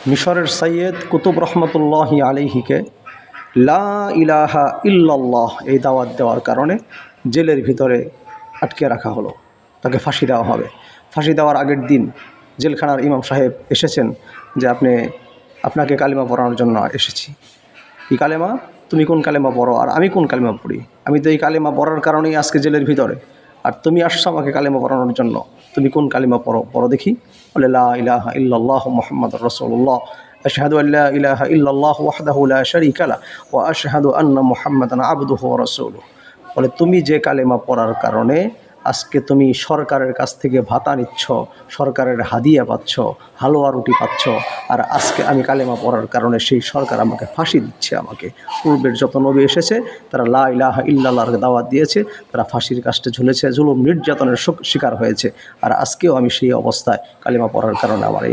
মিশরের সৈয়দ কুতুব রহমতুল্লাহি আলাইহিকে লা ইলাহা ইল্লাল্লাহ এই দাওয়াত দেওয়ার কারণে জেলের ভিতরে আটকে রাখা হলো। তাকে ফাঁসি দেওয়া হবে। ফাঁসি দেওয়ার আগের দিন জেলখানার ইমাম সাহেব এসেছেন যে আপনাকে কালিমা পড়ানোর জন্য এসেছি। এই কালেমা, তুমি কোন কালেমা পড়ো আর আমি কোন কালেমা পড়ি? আমি তো এই কালেমা পড়ার কারণেই আজকে জেলের ভিতরে, আর তুমি আসছো আমাকে কালেমা পড়ানোর জন্য। তুমি কোন কালেমা পড়ো দেখি। বলে লা ইলাহা ইল্লাল্লাহ মুহাম্মাদুর রাসূলুল্লাহ আশহাদু আল্লা ইলাহা ইল্লাল্লাহ ওয়াহদাহু লা শারীকা লাহু ওয়া আশহাদু আন্না মুহাম্মাদান আবদুহু ওয়া রাসূলুহু। বলে তুমি যে কালেমা পড়ার কারণে আজকে তুমি সরকারের কাছ থেকে ভাতা নিচ্ছ, সরকারের হাদিয়া পাচ্ছ, হালুয়া রুটি পাচ্ছ, আর আজকে আমি কালেমা পড়ার কারণে সেই সরকার আমাকে ফাঁসি দিচ্ছে। আমাকে পূর্বের যত নবী এসেছে তারা লা ইলাহা ইল্লাল্লাহর দাওয়াত দিয়েছে, তারা ফাঁসির কাষ্টে ঝুলেছে, জুলুম নির্যাতনের শিকার হয়েছে, আর আজকেও আমি সেই অবস্থায় কালেমা পড়ার কারণে আমার